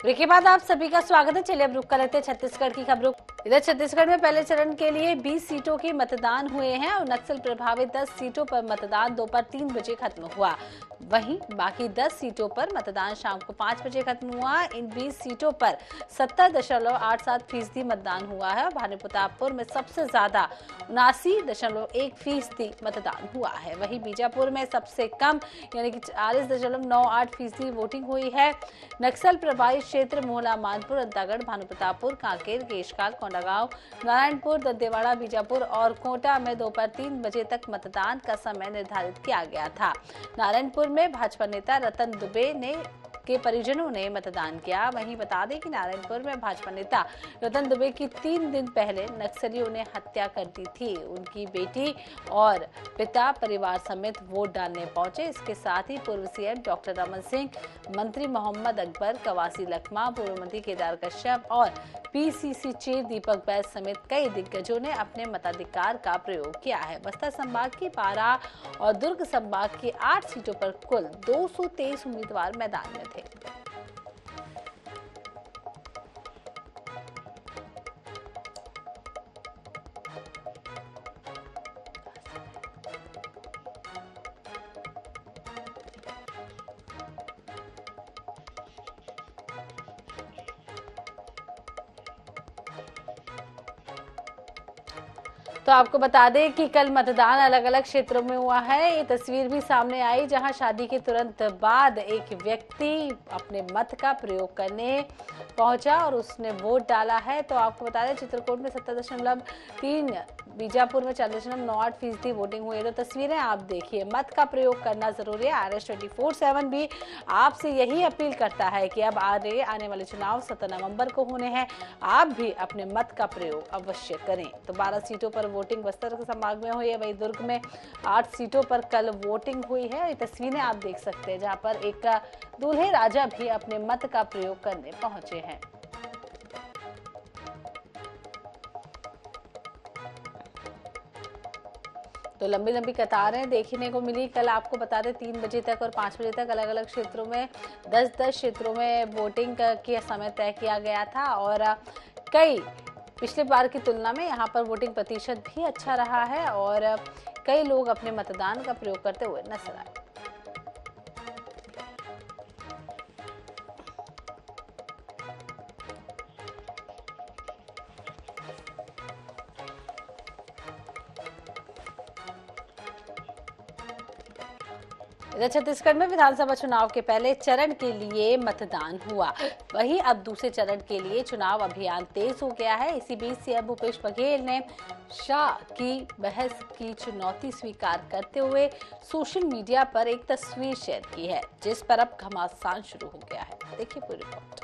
Break के बाद आप सभी का स्वागत है। चलिए अब रुक कर लेते हैं छत्तीसगढ़ की खबरों। इधर छत्तीसगढ़ में पहले चरण के लिए 20 सीटों के मतदान हुए हैं और नक्सल प्रभावित 10 सीटों पर मतदान दोपहर 3 बजे खत्म हुआ। वहीं बाकी 10 सीटों पर मतदान शाम को 5 बजे खत्म हुआ। इन 20 सीटों पर 70.87% मतदान हुआ है। भानुप्रतापपुर में सबसे ज्यादा 79.1% मतदान हुआ है। वहीं बीजापुर में सबसे कम यानी कि 40.98% वोटिंग हुई है। नक्सल प्रभावित क्षेत्र मोहला मानपुर, अंतागढ़, भानुप्रतापपुर, कांकेर, केशकाल, कोंडागांव, नारायणपुर, दंतेवाड़ा, बीजापुर और कोटा में दोपहर 3 बजे तक मतदान का समय निर्धारित किया गया था। नारायणपुर में भाजपा नेता रतन दुबे के परिजनों ने मतदान किया। वहीं बता दें कि नारायणपुर में भाजपा नेता रतन दुबे की 3 दिन पहले नक्सलियों ने हत्या कर दी थी। उनकी बेटी और पिता परिवार समेत वोट डालने पहुंचे। इसके साथ ही पूर्व सीएम डॉक्टर रमन सिंह, मंत्री मोहम्मद अकबर, कवासी लखमा, पूर्व मंत्री केदार कश्यप और पीसीसी चीफ दीपक बैस समेत कई दिग्गजों ने अपने मताधिकार का प्रयोग किया है। बस्तर संभाग की 12 और दुर्ग संभाग की 8 सीटों पर कुल 223 उम्मीदवार मैदान में थे। तो आपको बता दें कि कल मतदान अलग अलग क्षेत्रों में हुआ है। ये तस्वीर भी सामने आई जहां शादी के तुरंत बाद एक व्यक्ति अपने मत का प्रयोग करने पहुंचा और उसने वोट डाला है। तो आपको बता दें चित्रकूट में 70.3, बीजापुर में 40.98% वोटिंग हुई है। तो तस्वीरें आप देखिए, मत का प्रयोग करना जरूरी है। RS 24/7 भी आपसे यही अपील करता है कि अब आने वाले चुनाव 17 नवंबर को होने हैं। आप भी अपने मत का प्रयोग अवश्य करें। तो 12 सीटों पर वोटिंग बस्तर के संभाग में हुई है। वहीं दुर्ग में 8 सीटों पर कल वोटिंग हुई है। ये तस्वीरें आप देख सकते हैं जहां पर एक दूल्हे राजा भी अपने मत का प्रयोग करने पहुंचे हैं। तो लंबी लंबी कतारें देखने को मिली। कल आपको बता दें 3 बजे तक और 5 बजे तक अलग अलग क्षेत्रों में 10-10 क्षेत्रों में वोटिंग के समय तय किया गया था और कई पिछले बार की तुलना में यहाँ पर वोटिंग प्रतिशत भी अच्छा रहा है और कई लोग अपने मतदान का प्रयोग करते हुए नजर आए। इधर छत्तीसगढ़ में विधानसभा चुनाव के पहले चरण के लिए मतदान हुआ। वहीं अब दूसरे चरण के लिए चुनाव अभियान तेज हो गया है। इसी बीच सीएम भूपेश बघेल ने शाह की बहस की चुनौती स्वीकार करते हुए सोशल मीडिया पर एक तस्वीर शेयर की है जिस पर अब घमासान शुरू हो गया है। देखिए पूरी रिपोर्ट।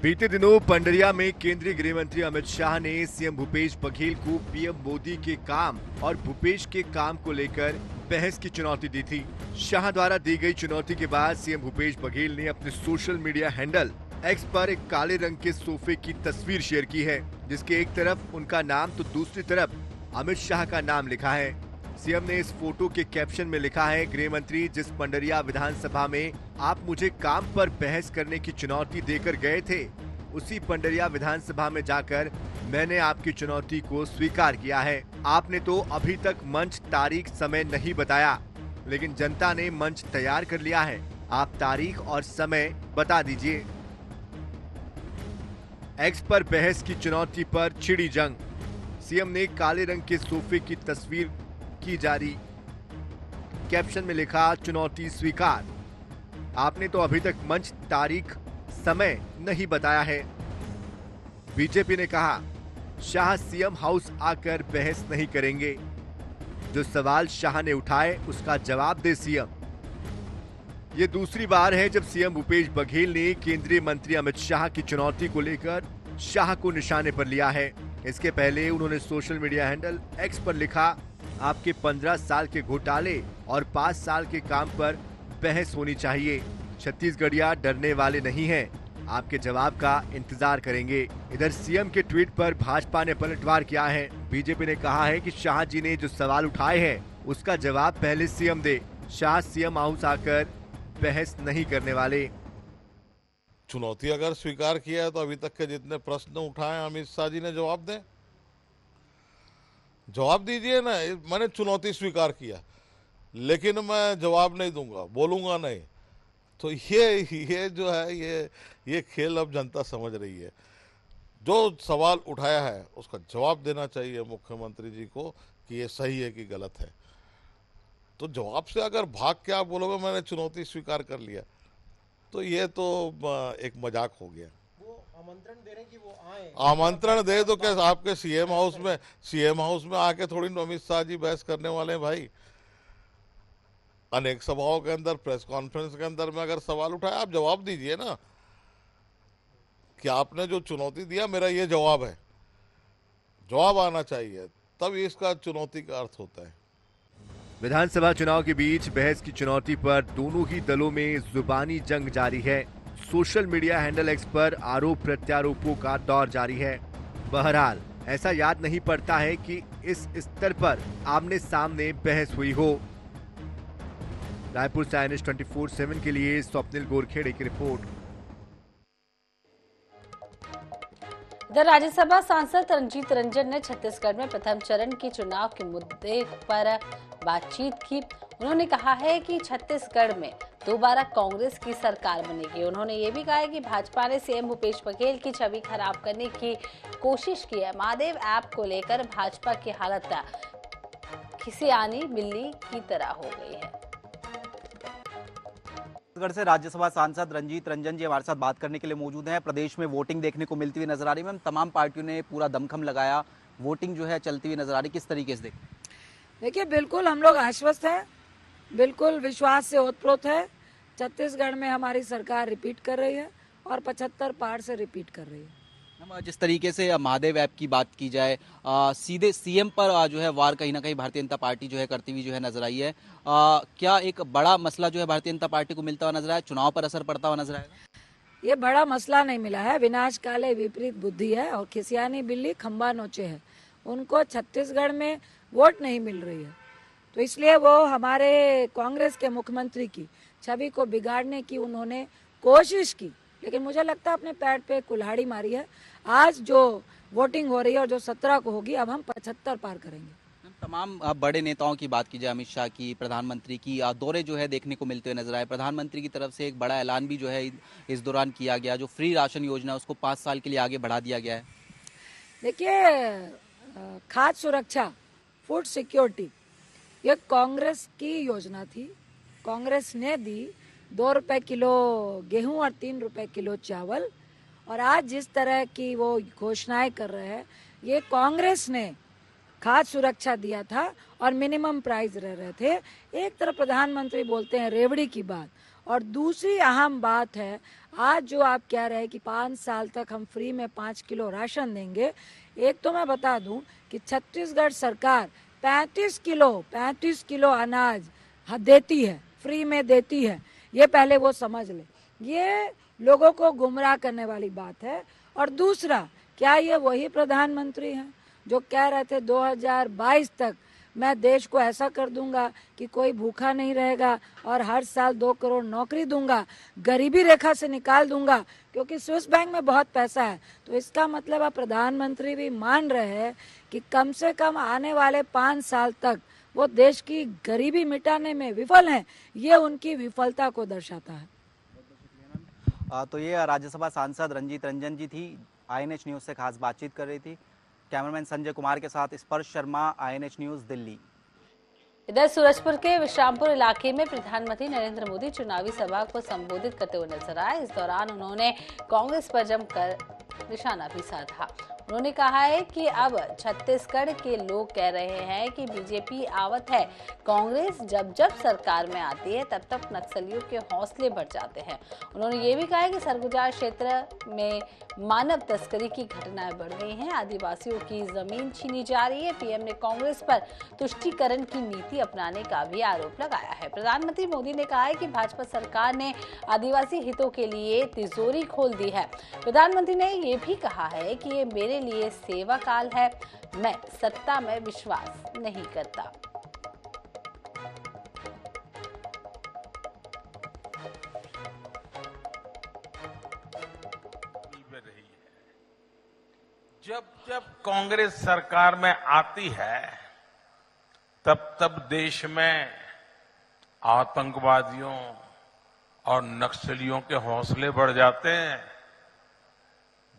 बीते दिनों पंडरिया में केंद्रीय गृह मंत्री अमित शाह ने सीएम भूपेश बघेल को पीएम मोदी के काम और भूपेश के काम को लेकर बहस की चुनौती दी थी। शाह द्वारा दी गई चुनौती के बाद सीएम भूपेश बघेल ने अपने सोशल मीडिया हैंडल एक्स पर एक काले रंग के सोफे की तस्वीर शेयर की है जिसके एक तरफ उनका नाम तो दूसरी तरफ अमित शाह का नाम लिखा है। सीएम ने इस फोटो के कैप्शन में लिखा है, गृह मंत्री, जिस पंडरिया विधानसभा में आप मुझे काम पर बहस करने की चुनौती देकर गए थे, उसी पंडरिया विधानसभा में जाकर मैंने आपकी चुनौती को स्वीकार किया है। आपने तो अभी तक मंच, तारीख, समय नहीं बताया, लेकिन जनता ने मंच तैयार कर लिया है। आप तारीख और समय बता दीजिए। एक्स पर बहस की चुनौती पर छिड़ी जंग। सीएम ने काले रंग के सोफे की तस्वीर की जारी, कैप्शन में लिखा, चुनौती स्वीकार। आपने तो अभी तक मंच, तारीख, समय नहीं बताया है। बीजेपी ने कहा, शाह सीएम हाउस आकर बहस नहीं करेंगे, जो सवाल शाह ने उठाए उसका जवाब दे सीएम। ये दूसरी बार है जब सीएम भूपेश बघेल ने केंद्रीय मंत्री अमित शाह की चुनौती को लेकर शाह को निशाने पर लिया है। इसके पहले उन्होंने सोशल मीडिया हैंडल एक्स पर लिखा, आपके 15 साल के घोटाले और 5 साल के काम पर बहस होनी चाहिए। छत्तीसगढ़िया डरने वाले नहीं हैं, आपके जवाब का इंतजार करेंगे। इधर सीएम के ट्वीट पर भाजपा ने पलटवार किया है। बीजेपी ने कहा है कि शाह जी ने जो सवाल उठाए हैं उसका जवाब पहले सीएम दे। शाह सीएम हाउस आकर बहस नहीं करने वाले। चुनौती अगर स्वीकार किया है तो अभी तक के जितने प्रश्न उठाए अमित शाह जी ने जवाब दें, जवाब दीजिए ना। मैंने चुनौती स्वीकार किया लेकिन मैं जवाब नहीं दूंगा, बोलूंगा नहीं। तो ये जो है ये खेल अब जनता समझ रही है। जो सवाल उठाया है उसका जवाब देना चाहिए मुख्यमंत्री जी को कि ये सही है कि गलत है। तो जवाब से अगर भाग के आप बोलोगे मैंने चुनौती स्वीकार कर लिया, तो ये तो एक मजाक हो गया। वो आमंत्रण दे रहे हैं कि वो आए, आमंत्रण दे तो क्या आपके सीएम हाउस में आके थोड़ी ना अमित शाह जी बहस करने वाले हैं भाई। अनेक सभाओं के अंदर, प्रेस कॉन्फ्रेंस के अंदर में अगर सवाल उठाया आप जवाब दीजिए ना कि आपने जो चुनौती दिया मेरा ये जवाब है। जवाब आना चाहिए, तब इसका चुनौती का अर्थ होता है। विधानसभा चुनाव के बीच बहस की चुनौती पर दोनों ही दलों में जुबानी जंग जारी है। सोशल मीडिया हैंडल एक्स पर आरोप प्रत्यारोपों का दौर जारी है। बहरहाल ऐसा याद नहीं पड़ता है कि इस स्तर पर आमने सामने बहस हुई हो। रायपुर से INS 24/7 के लिए स्वप्निल गोरखेड़े की रिपोर्ट। इधर राज्यसभा सांसद रंजीत रंजन ने छत्तीसगढ़ में प्रथम चरण के चुनाव के मुद्दे पर बातचीत की। उन्होंने कहा है कि छत्तीसगढ़ में दोबारा कांग्रेस की सरकार बनेगी। उन्होंने ये भी कहा है कि भाजपा ने सीएम भूपेश बघेल की छवि खराब करने की कोशिश की है। महादेव ऐप को लेकर भाजपा की हालत खिसियानी बिल्ली की तरह हो गई है। छत्तीसगढ़ से राज्यसभा सांसद रंजीत रंजन जी हमारे साथ बात करने के लिए मौजूद हैं। प्रदेश में वोटिंग देखने को मिलती हुई नजर आ रही है। मैम, तमाम पार्टियों ने पूरा दमखम लगाया, वोटिंग जो है चलती हुई नजर आ रही, किस तरीके से देखिए, बिल्कुल हम लोग आश्वस्त हैं, बिल्कुल विश्वास से ओतप्रोत है। छत्तीसगढ़ में हमारी सरकार रिपीट कर रही है और 75 पार से रिपीट कर रही है। जिस तरीके से महादेव ऐप की बात की जाए, सीधे सीएम पर जो है वार कहीं ना कहीं भारतीय जनता पार्टी जो है करती हुई जो है नजर आई है। क्या एक बड़ा मसला जो है भारतीय जनता पार्टी को मिलता हुआ नजर आया, चुनाव पर असर पड़ता हुआ नजर आएगा? ये बड़ा मसला नहीं मिला है। विनाश काले विपरीत बुद्धि है और खिसियानी बिल्ली खंबा नोचे है। उनको छत्तीसगढ़ में वोट नहीं मिल रही है, तो इसलिए वो हमारे कांग्रेस के मुख्यमंत्री की छवि को बिगाड़ने की उन्होंने कोशिश की, लेकिन मुझे लगता है अपने पैर पे कुल्हाड़ी मारी है। आज जो वोटिंग हो रही है और जो 17 को होगी, अब हम 75 पार करेंगे। तमाम बड़े नेताओं की बात की जाए, अमित शाह की, प्रधानमंत्री की दौरे जो है देखने को मिलते हुए नजर आए। प्रधानमंत्री की तरफ से एक बड़ा ऐलान भी जो है इस दौरान किया गया, जो फ्री राशन योजना उसको 5 साल के लिए आगे बढ़ा दिया गया है। देखिए, खाद्य सुरक्षा, फूड सिक्योरिटी, ये कांग्रेस की योजना थी। कांग्रेस ने दी 2 रुपए किलो गेहूं और 3 रुपए किलो चावल। और आज जिस तरह की वो घोषणाएं कर रहे हैं, ये कांग्रेस ने खाद्य सुरक्षा दिया था और मिनिमम प्राइस रह रहे थे। एक तरफ प्रधानमंत्री बोलते हैं रेवड़ी की बात, और दूसरी अहम बात है आज जो आप कह रहे हैं कि 5 साल तक हम फ्री में 5 किलो राशन देंगे। एक तो मैं बता दूं कि छत्तीसगढ़ सरकार 35 किलो अनाज देती है, फ्री में देती है। ये पहले वो समझ ले, ये लोगों को गुमराह करने वाली बात है। और दूसरा, क्या ये वही प्रधानमंत्री हैं जो कह रहे थे 2022 तक मैं देश को ऐसा कर दूंगा कि कोई भूखा नहीं रहेगा और हर साल 2 करोड़ नौकरी दूंगा, गरीबी रेखा से निकाल दूंगा, क्योंकि स्विस बैंक में बहुत पैसा है। तो इसका मतलब आप प्रधानमंत्री भी मान रहे हैं कि कम से कम आने वाले 5 साल तक वो देश की गरीबी मिटाने में विफल हैं। ये उनकी विफलता को दर्शाता है। तो ये राज्यसभा सांसद रंजीत रंजन जी थी, INH न्यूज से खास बातचीत कर रही थी। कैमरामैन संजय कुमार के साथ स्पर्श शर्मा, INH न्यूज, दिल्ली। इधर सूरजपुर के विश्रामपुर इलाके में प्रधानमंत्री नरेंद्र मोदी चुनावी सभा को संबोधित करते हुए नजर आए। इस दौरान उन्होंने कांग्रेस पर जमकर निशाना भी साधा। उन्होंने कहा है कि अब छत्तीसगढ़ के लोग कह रहे हैं कि बीजेपी आवत है। कांग्रेस जब जब सरकार में आती है तब तक नक्सलियों के हौसले बढ़ जाते हैं। उन्होंने ये भी कहा है कि सरगुजा क्षेत्र में मानव तस्करी की घटनाएं बढ़ गई हैं, आदिवासियों की जमीन छीनी जा रही है। पीएम ने कांग्रेस पर तुष्टीकरण की नीति अपनाने का भी आरोप लगाया है। प्रधानमंत्री मोदी ने कहा है कि भाजपा सरकार ने आदिवासी हितों के लिए तिजोरी खोल दी है। प्रधानमंत्री ने ये भी कहा है कि ये मेरे लिए सेवा काल है, मैं सत्ता में विश्वास नहीं करता। जब जब कांग्रेस सरकार में आती है तब तब देश में आतंकवादियों और नक्सलियों के हौसले बढ़ जाते हैं।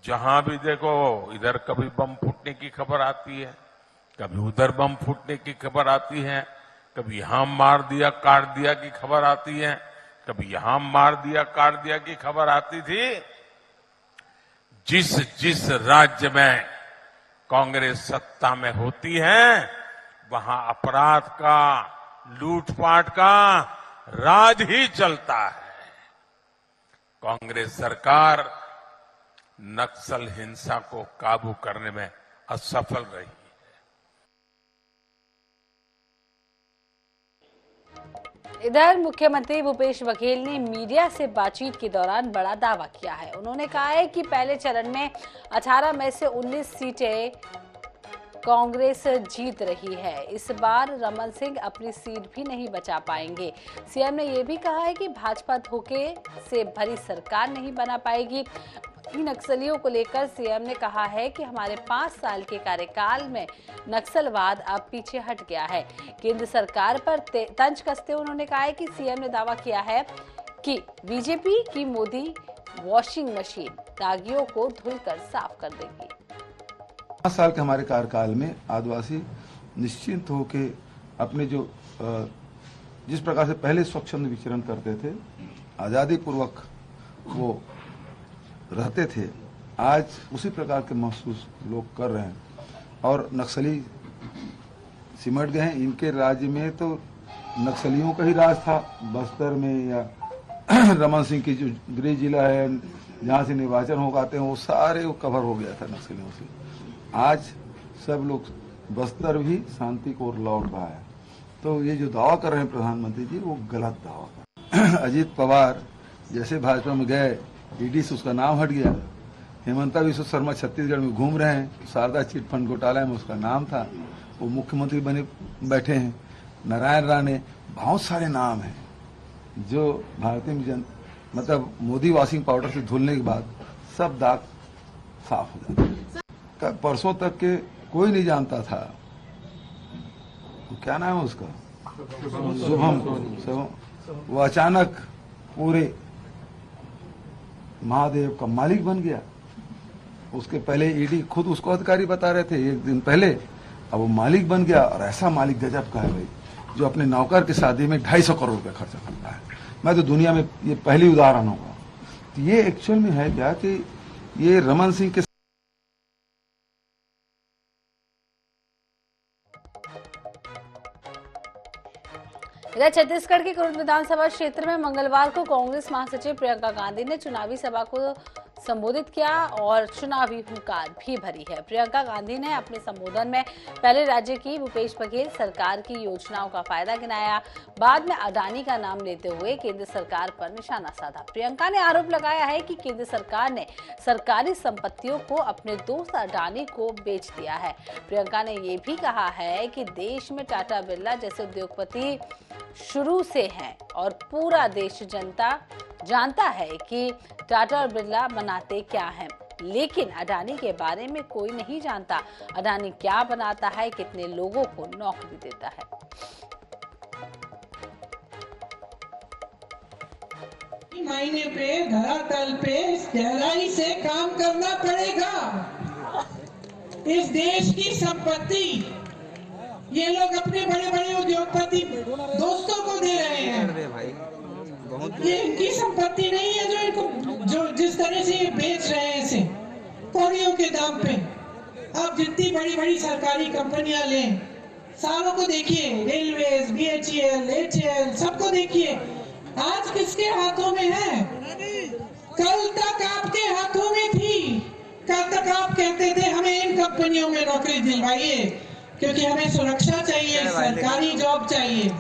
जहां भी देखो इधर कभी बम फूटने की खबर आती है, कभी उधर बम फूटने की खबर आती है, कभी यहां मार दिया काट दिया की खबर आती है, कभी यहां मार दिया काट दिया की खबर आती थी। जिस जिस राज्य में कांग्रेस सत्ता में होती है वहां अपराध का, लूटपाट का राज ही चलता है। कांग्रेस सरकार नक्सल हिंसा को काबू करने में असफल रही। इधर मुख्यमंत्री भूपेश बघेल ने मीडिया से बातचीत के दौरान बड़ा दावा किया है। उन्होंने कहा है कि पहले चरण में 18 में से 19 सीटें कांग्रेस जीत रही है। इस बार रमन सिंह अपनी सीट भी नहीं बचा पाएंगे। सीएम ने यह भी कहा है कि भाजपा धोखे से भरी सरकार नहीं बना पाएगी। नक्सलियों को लेकर सीएम ने कहा है कि हमारे 5 साल के कार्यकाल में नक्सलवाद अब पीछे हट गया है। केंद्र सरकार पर तंज कसते उन्होंने कहा है कि सीएम ने दावा किया है कि बीजेपी की मोदी वॉशिंग मशीन दागियों को धुलकर साफ कर देगी। 5 साल के हमारे कार्यकाल में आदिवासी निश्चिंत होके अपने जो जिस प्रकार से पहले स्वच्छंद विचरण करते थे, आजादी पूर्वक वो रहते थे, आज उसी प्रकार के महसूस लोग कर रहे हैं और नक्सली सिमट गए हैं। इनके राज्य में तो नक्सलियों का ही राज था। बस्तर में या रमन सिंह की जो गृह जिला है जहाँ से निर्वाचन हो पाते हैं वो सारे वो कवर हो गया था नक्सलियों से। आज सब लोग बस्तर भी शांति को ओर लौट रहा है। तो ये जो दावा कर रहे हैं प्रधानमंत्री जी वो गलत दावा। अजीत पवार जैसे भाजपा में गए, ईडी से उसका नाम हट गया। हेमंता बिस्वा शर्मा छत्तीसगढ़ में घूम रहे हैं, शारदा चिट फंड घोटाला में उसका नाम था, वो मुख्यमंत्री बने बैठे हैं। नारायण राणे, बहुत सारे नाम हैं जो भारतीय मतलब मोदी वॉशिंग पाउडर से धुलने के बाद सब दाग साफ हो जाते। परसों तक के कोई नहीं जानता था, क्या नाम है उसका, शुभम, वो अचानक पूरे महादेव का मालिक बन गया। उसके पहले ईडी खुद उसको अधिकारी बता रहे थे 1 दिन पहले, अब वो मालिक बन गया। और ऐसा मालिक गजब का है भाई, जो अपने नौकर की शादी में 250 करोड़ रुपए खर्चा करता है। मैं तो दुनिया में ये पहली उदाहरण होगा। तो ये एक्चुअल में है क्या कि ये रमन सिंह के इधर छत्तीसगढ़ के कुरुद विधानसभा क्षेत्र में मंगलवार को कांग्रेस महासचिव प्रियंका गांधी ने चुनावी सभा को संबोधित किया और चुनावी हुंकार भी भरी है। प्रियंका गांधी ने अपने संबोधन में पहले राज्य की भूपेश बघेल सरकार की योजनाओं का फायदा गिनाया, बाद में अडानी का नाम लेते हुए केंद्र सरकार पर निशाना साधा। प्रियंका ने आरोप लगाया है कि केंद्र सरकार ने सरकारी संपत्तियों को अपने दोस्त अडानी को बेच दिया है। प्रियंका ने ये भी कहा है कि देश में टाटा बिरला जैसे उद्योगपति शुरू से हैं और पूरा देश जानता है कि टाटा और बिरला बनाते क्या हैं, लेकिन अडानी के बारे में कोई नहीं जानता। अडानी क्या बनाता है, कितने लोगों को नौकरी देता है। मायने पे धरातल पे गहराई से काम करना पड़ेगा। इस देश की संपत्ति ये लोग अपने बड़े बड़े उद्योगपति दोस्तों को दे रहे हैं। ये इनकी संपत्ति नहीं है जो इनको जो जिस तरह से ये बेच रहे हैं इसे कौड़ियों के दाम पे। आप जितनी बड़ी बड़ी सरकारी कंपनियां लें, सारों को देखिए, रेलवेज, BHEL, HAL, सबको देखिए, आज किसके हाथों में है? कल तक आपके हाथों में थी। कल तक आप कहते थे हमें इन कंपनियों में नौकरी दिलवाइए क्योंकि हमें सुरक्षा चाहिए, सरकारी जॉब चाहिए।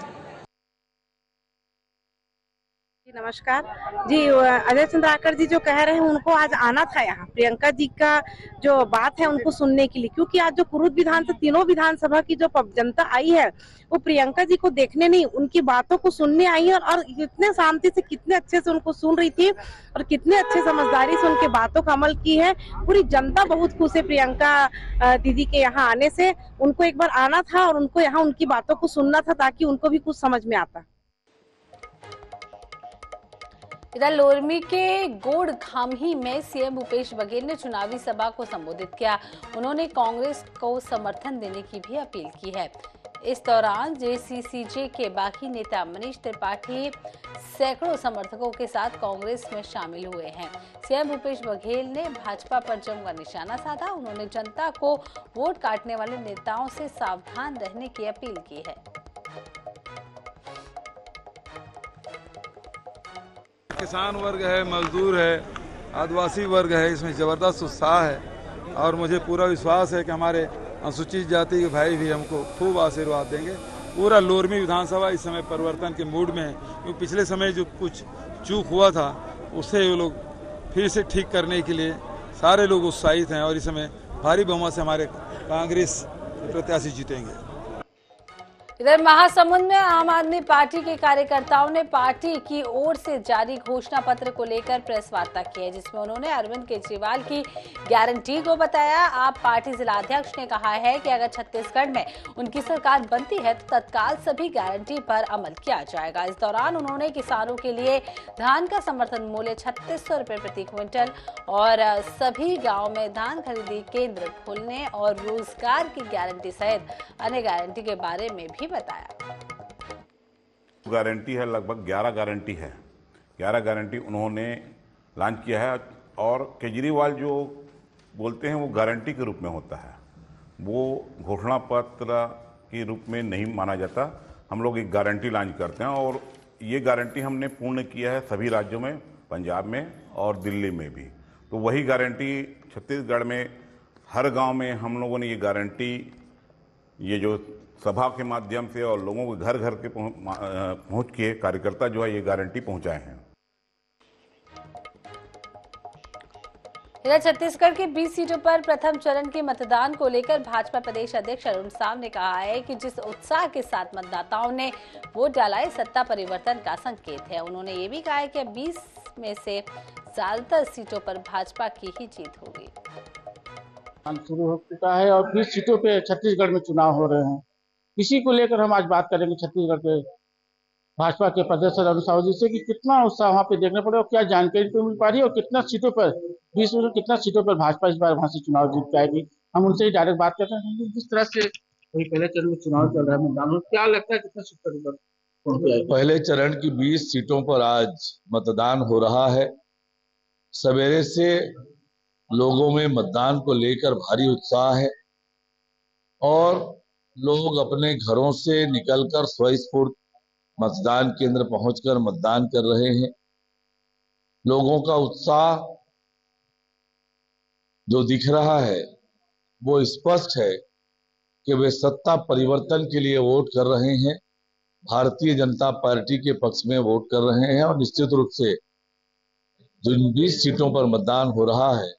नमस्कार जी। अजय चंद्राकर जी जो कह रहे हैं उनको आज आना था यहाँ, प्रियंका जी का जो बात है उनको सुनने के लिए, क्योंकि आज जो कुरुद विधानसभा, तीनों विधानसभा की जो जनता आई है वो प्रियंका जी को देखने नहीं, उनकी बातों को सुनने आई है। और कितने शांति से, कितने अच्छे से उनको सुन रही थी और कितने अच्छे समझदारी से उनके बातों का अमल की है। पूरी जनता बहुत खुश है प्रियंका दीदी के यहाँ आने से। उनको एक बार आना था और उनको यहाँ उनकी बातों को सुनना था ताकि उनको भी कुछ समझ में आता। इधर लोरमी के गोड़खामही में सीएम भूपेश बघेल ने चुनावी सभा को संबोधित किया। उन्होंने कांग्रेस को समर्थन देने की भी अपील की है। इस दौरान जेसीसीजे के बाकी नेता मनीष त्रिपाठी सैकड़ों समर्थकों के साथ कांग्रेस में शामिल हुए हैं। सीएम भूपेश बघेल ने भाजपा पर जमकर निशाना साधा। उन्होंने जनता को वोट काटने वाले नेताओं से सावधान रहने की अपील की है। किसान वर्ग है, मजदूर है, आदिवासी वर्ग है, इसमें जबरदस्त उत्साह है और मुझे पूरा विश्वास है कि हमारे अनुसूचित जाति के भाई भी हमको खूब आशीर्वाद देंगे। पूरा लोरमी विधानसभा इस समय परिवर्तन के मूड में है, क्योंकि पिछले समय जो कुछ चूक हुआ था उसे वो लोग फिर से ठीक करने के लिए सारे लोग उत्साहित हैं और इस समय भारी बहुमत से हमारे कांग्रेस प्रत्याशी जीतेंगे। इधर महासमुंद में आम आदमी पार्टी के कार्यकर्ताओं ने पार्टी की ओर से जारी घोषणा पत्र को लेकर प्रेस वार्ता की है, जिसमें उन्होंने अरविंद केजरीवाल की गारंटी को बताया। आप पार्टी जिलाध्यक्ष ने कहा है कि अगर छत्तीसगढ़ में उनकी सरकार बनती है तो तत्काल सभी गारंटी पर अमल किया जाएगा। इस दौरान उन्होंने किसानों के लिए धान का समर्थन मूल्य 3600 रुपए प्रति क्विंटल और सभी गाँव में धान खरीदी केंद्र खोलने और रोजगार की गारंटी सहित अन्य गारंटी के बारे में भी बताया। गारंटी है, लगभग 11 गारंटी है। 11 गारंटी उन्होंने लॉन्च किया है और केजरीवाल जो बोलते हैं वो गारंटी के रूप में होता है, वो घोषणा पत्र के रूप में नहीं माना जाता। हम लोग एक गारंटी लॉन्च करते हैं और ये गारंटी हमने पूर्ण किया है सभी राज्यों में, पंजाब में और दिल्ली में भी। तो वही गारंटी छत्तीसगढ़ में हर गांव में हम लोगों ने ये गारंटी, ये जो सभा के माध्यम से और लोगों के घर घर के पहुंच के कार्यकर्ता जो है ये गारंटी पहुंचाए हैं। इधर छत्तीसगढ़ के 20 सीटों पर प्रथम चरण के मतदान को लेकर भाजपा प्रदेश अध्यक्ष अरुण साव ने कहा है कि जिस उत्साह के साथ मतदाताओं ने वोट डाला है सत्ता परिवर्तन का संकेत है। उन्होंने ये भी कहा है कि 20 में से ज्यादातर सीटों पर भाजपा की ही जीत होगी। शुरू हो चुका है और 20 सीटों पे छत्तीसगढ़ में चुनाव हो रहे हैं। इसी को लेकर हम आज बात करेंगे छत्तीसगढ़ के भाजपा के प्रदेश अरुण साव जी से कि कितना उत्साह वहाँ पे देखने पड़े और क्या जानकारी पे मिल पा रही है और कितना सीटों पर 20 में कितना सीटों पर भाजपा इस बार वहाँ से चुनाव जीत पाएगी। हम उनसे ही डायरेक्ट बात करते हैं। जिस तरह से वही पहले चरण में चुनाव चल रहा है मैदान में, क्या लगता है कितना सीटों पर? पहले चरण की 20 सीटों पर आज मतदान हो रहा है। सवेरे से लोगों में मतदान को लेकर भारी उत्साह है और लोग अपने घरों से निकलकर स्वस्फूर्त मतदान केंद्र पहुंचकर मतदान कर रहे हैं। लोगों का उत्साह जो दिख रहा है वो स्पष्ट है कि वे सत्ता परिवर्तन के लिए वोट कर रहे हैं, भारतीय जनता पार्टी के पक्ष में वोट कर रहे हैं और निश्चित रूप से जिन 20 सीटों पर मतदान हो रहा है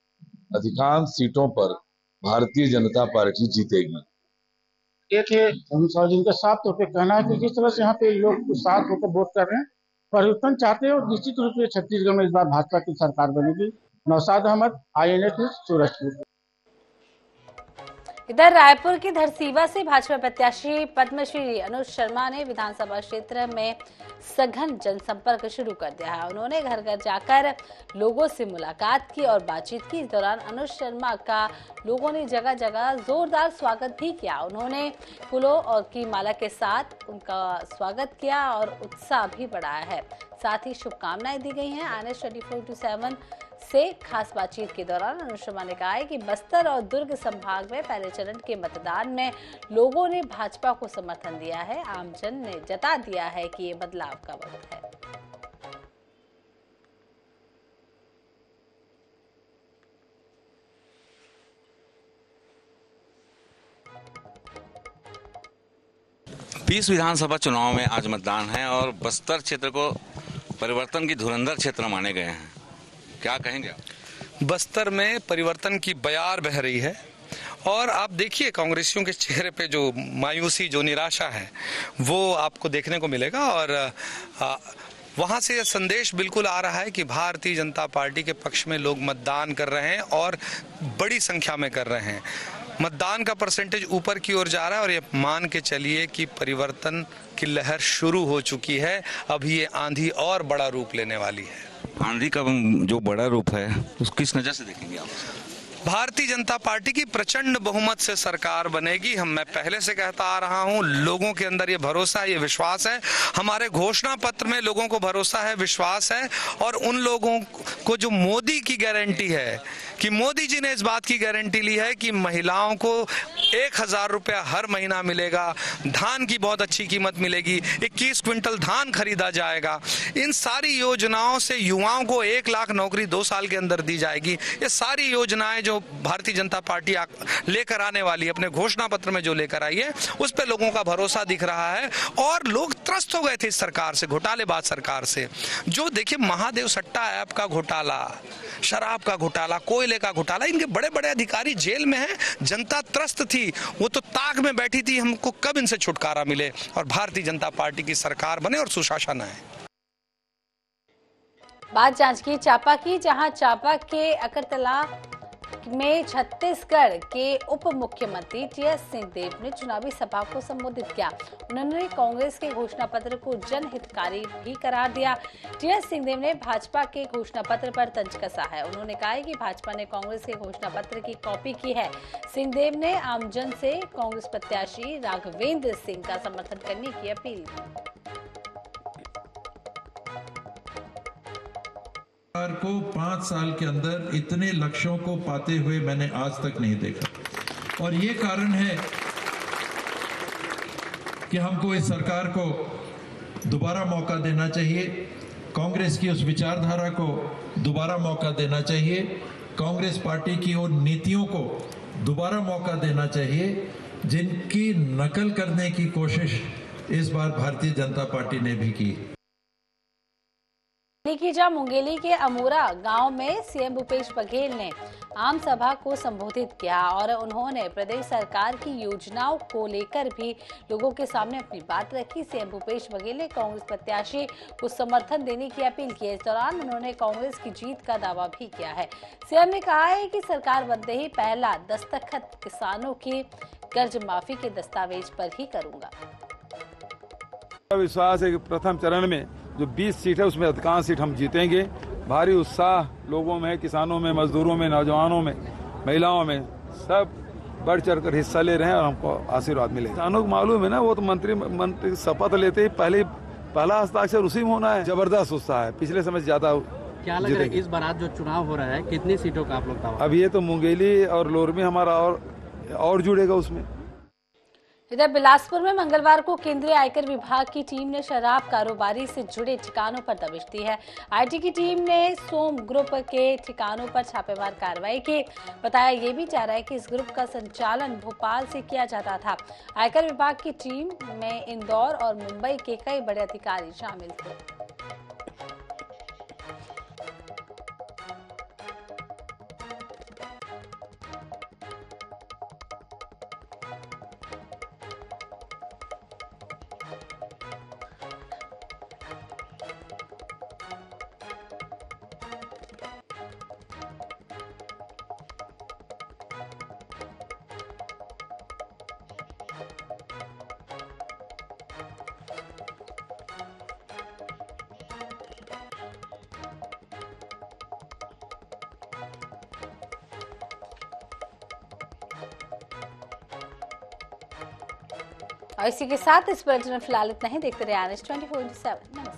अधिकांश सीटों पर भारतीय जनता पार्टी जीतेगी। एक है जिनका साफ तौर पे कहना है कि जिस तरह से यहाँ पे लोग साथ होकर वोट कर रहे हैं, परिवर्तन चाहते हैं और निश्चित रूप से छत्तीसगढ़ में इस बार भाजपा की सरकार बनेगी। Naushad Ahmad, INA news, Surajpur. इधर रायपुर के धरसीवा से भाजपा प्रत्याशी पद्मश्री अनुज शर्मा ने विधानसभा क्षेत्र में सघन जनसंपर्क शुरू कर दिया है। उन्होंने घर घर जाकर लोगों से मुलाकात की और बातचीत की। इस दौरान अनुज शर्मा का लोगों ने जगह जगह जोरदार स्वागत भी किया। उन्होंने फूलों और की माला के साथ उनका स्वागत किया और उत्साह भी बढ़ाया है। साथ ही शुभकामनाएं दी गई हैं। INA 24/7 से खास बातचीत के दौरान अनुज शर्मा ने कहा है कि बस्तर और दुर्ग संभाग में पहले चरण के मतदान में लोगों ने भाजपा को समर्थन दिया है। आमजन ने जता दिया है कि ये बदलाव का वक्त है। बीस विधानसभा चुनाव में आज मतदान है और बस्तर क्षेत्र को परिवर्तन की धुरंधर क्षेत्र माने गए हैं, क्या कहेंगे आप? बस्तर में परिवर्तन की बयार बह रही है और आप देखिए कांग्रेसियों के चेहरे पे जो मायूसी, जो निराशा है वो आपको देखने को मिलेगा। और वहाँ से यह संदेश बिल्कुल आ रहा है कि भारतीय जनता पार्टी के पक्ष में लोग मतदान कर रहे हैं और बड़ी संख्या में कर रहे हैं। मतदान का परसेंटेज ऊपर की ओर जा रहा है और ये मान के चलिए कि परिवर्तन की लहर शुरू हो चुकी है। अभी ये आंधी और बड़ा रूप लेने वाली है। आंधी का जो बड़ा रूप है उसको किस नजर से देखेंगे आप? भारतीय जनता पार्टी की प्रचंड बहुमत से सरकार बनेगी। मैं पहले से कहता आ रहा हूं, लोगों के अंदर ये भरोसा है, ये विश्वास है। हमारे घोषणा पत्र में लोगों को भरोसा है, विश्वास है। और उन लोगों को जो मोदी की गारंटी है कि मोदी जी ने इस बात की गारंटी ली है कि महिलाओं को 1000 रुपया हर महीना मिलेगा, धान की बहुत अच्छी कीमत मिलेगी, 21 क्विंटल धान खरीदा जाएगा। इन सारी योजनाओं से युवाओं को 1 लाख नौकरी 2 साल के अंदर दी जाएगी। ये सारी योजनाएं जो भारतीय जनता पार्टी लेकर आने वाली है, अपने घोषणा पत्र में जो लेकर आई है, उस पर लोगों का भरोसा दिख रहा है। और लोग त्रस्त हो गए थे इस सरकार से, घोटालेबाज सरकार से। जो देखिए महादेव सट्टा ऐप का घोटाला, शराब का घोटाला, कोयले का घोटाला, इनके बड़े बड़े अधिकारी जेल में हैं। जनता त्रस्त थी, वो तो ताक में बैठी थी हमको कब इनसे छुटकारा मिले और भारतीय जनता पार्टी की सरकार बने और सुशासन आए। बात जांजगीर चांपा की, जहां चांपा के अकरतला में छत्तीसगढ़ के उप मुख्यमंत्री टीएस सिंहदेव ने चुनावी सभा को संबोधित किया। उन्होंने कांग्रेस के घोषणा पत्र को जनहितकारी भी करार दिया। टीएस सिंहदेव ने भाजपा के घोषणा पत्र पर तंज कसा है। उन्होंने कहा है कि भाजपा ने कांग्रेस के घोषणा पत्र की कॉपी की है। सिंहदेव ने आमजन से कांग्रेस प्रत्याशी राघवेंद्र सिंह का समर्थन करने की अपील की। सरकार को 5 साल के अंदर इतने लक्ष्यों को पाते हुए मैंने आज तक नहीं देखा। और ये कारण है कि हमको इस सरकार को दोबारा मौका देना चाहिए। कांग्रेस की उस विचारधारा को दोबारा मौका देना चाहिए। कांग्रेस पार्टी की उन नीतियों को दोबारा मौका देना चाहिए जिनकी नकल करने की कोशिश इस बार भारतीय जनता पार्टी ने भी की। मुंगेली के अमूरा गांव में सीएम भूपेश बघेल ने आम सभा को संबोधित किया और उन्होंने प्रदेश सरकार की योजनाओं को लेकर भी लोगों के सामने अपनी बात रखी। सीएम भूपेश बघेल ने कांग्रेस प्रत्याशी को समर्थन देने की अपील की। इस दौरान उन्होंने कांग्रेस की जीत का दावा भी किया है। सीएम ने कहा है कि सरकार बनते ही पहला दस्तखत किसानों की कर्ज माफी के दस्तावेज पर ही करूंगा। विश्वास है कि प्रथम चरण में जो 20 सीट है उसमें अधिकांश सीट हम जीतेंगे। भारी उत्साह लोगों में, किसानों में, मजदूरों में, नौजवानों में, महिलाओं में, सब बढ़ चढ़कर हिस्सा ले रहे हैं और हमको आशीर्वाद मिले। किसानों को मालूम है ना, वो तो मंत्री शपथ लेते ही पहला हस्ताक्षर उसी में होना है। जबरदस्त उत्साह है, पिछले समय ज्यादा। क्या लग रहा है इस बार जो चुनाव हो रहा है कितनी सीटों का आप लोग दावा? अब ये तो मुंगेली और लोरमी हमारा और जुड़ेगा उसमें। इधर बिलासपुर में मंगलवार को केंद्रीय आयकर विभाग की टीम ने शराब कारोबारी से जुड़े ठिकानों पर दबिश दी है। आईटी की टीम ने सोम ग्रुप के ठिकानों पर छापेमार कार्रवाई की। बताया ये भी जा रहा है कि इस ग्रुप का संचालन भोपाल से किया जाता था। आयकर विभाग की टीम में इंदौर और मुंबई के कई बड़े अधिकारी शामिल थे। और इसी के साथ इस बुलेटिन में फिलहाल इतना ही। देखते रहे आर24/7।